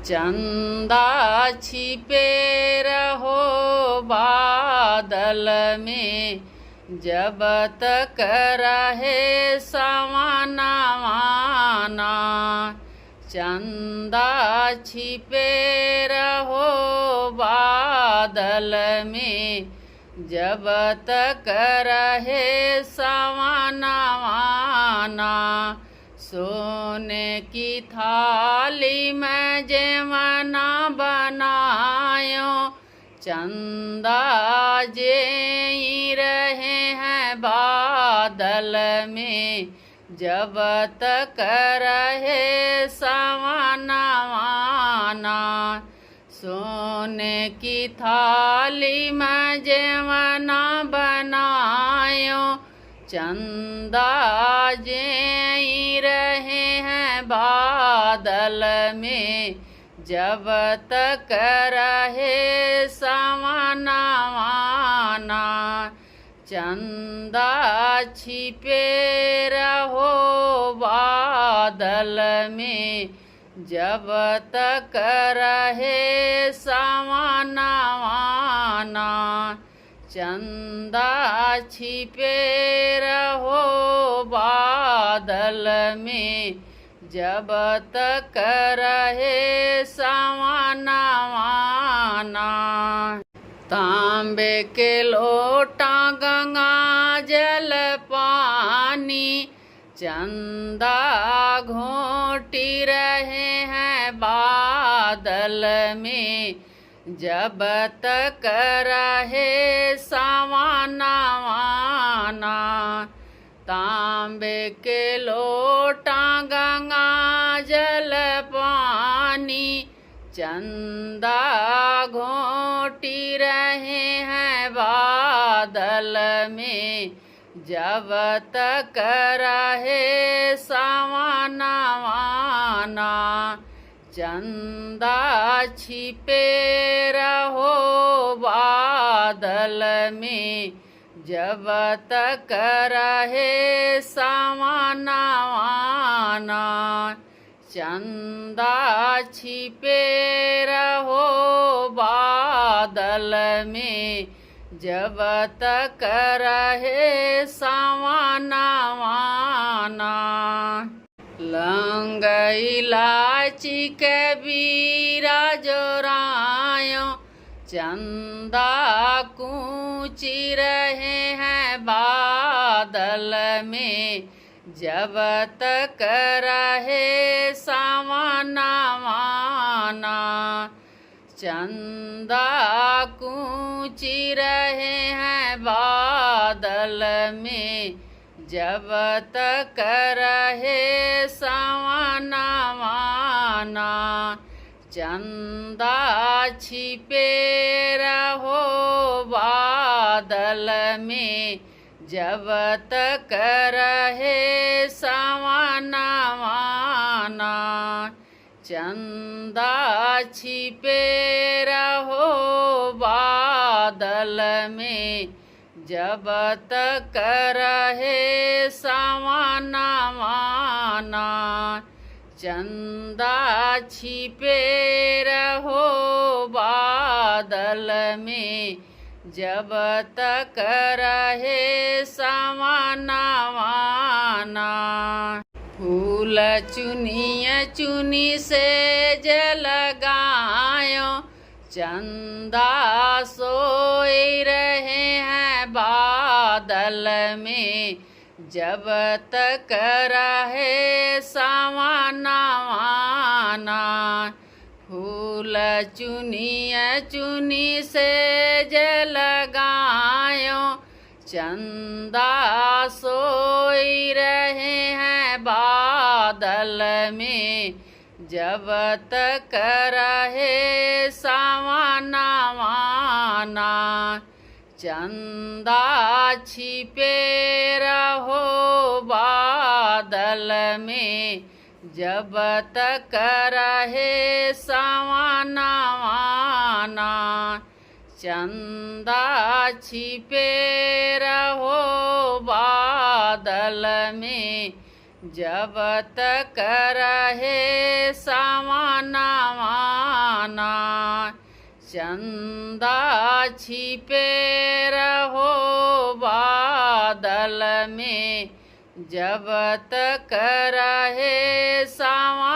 चंदा छिपे रहो बादल में, जब तक रहे सवनवाना। चंदा छिपे रहो बादल में, जब तक रहे सवनवाना। सोने की थाली में जेवना बनायो, चंदा जे रहे हैं बादल में, जब तक रहे सवनवाना। सोने की थाली में जेवना बनायो, चंदा जे रहे हैं बादल में, जब तक रहे सवनवाना। चंदा छिपे रहो बादल में, जब तक रहे सवनवाना। चंदा छिपे रहो बादल में, जब तक रहे सवनवाना। तांबे के लोटा गंगा जल पानी, चंदा घोटी रहे हैं बादल में, जब तक रहे सवनवाना। तांबे के लोटा गंगा जल पानी, चंदा घोटी रहे हैं बादल में, जब तक रहे सवनवाना। चंदा छिपे रहो बादल में, जब तक रहे सवनवाना। चंदा छिपे रहो बादल में, जब तक रहे सवनवाना। लौंग इलायची के बीरा जोरायो, चंदा कूची रहे हैं बादल में, जब तक रहे सवनवाना। चंदा कूची रहे हैं बादल में, जब तक रहे सवनवाना। चंदा छिपे रहो बादल में, जब तक रहे सवनवाना। चंदा छिपे रहो बादल में, जब तक रहे सवनवाना। चंदा छिपे रहो बादल में, जब तक रहे सवनवाना। फूल चुनिया चुनी से जलगायो, चंदा सोई रहे हैं बादल में, जब तक रहे सवनवाना। फूल चुनिया चुनी से जलगायो, चंदा सोई रहे हैं बादल में, जब तक रहे सवनवाना। चंदा छिपे रहो बादल में, जब तक रहे सवनवाना। चंदा छिपे रहो बादल में, जब तक रहे सवनवाना। सुहाना। चंदा छिपे रहो बादल में, जब तक रहे सावन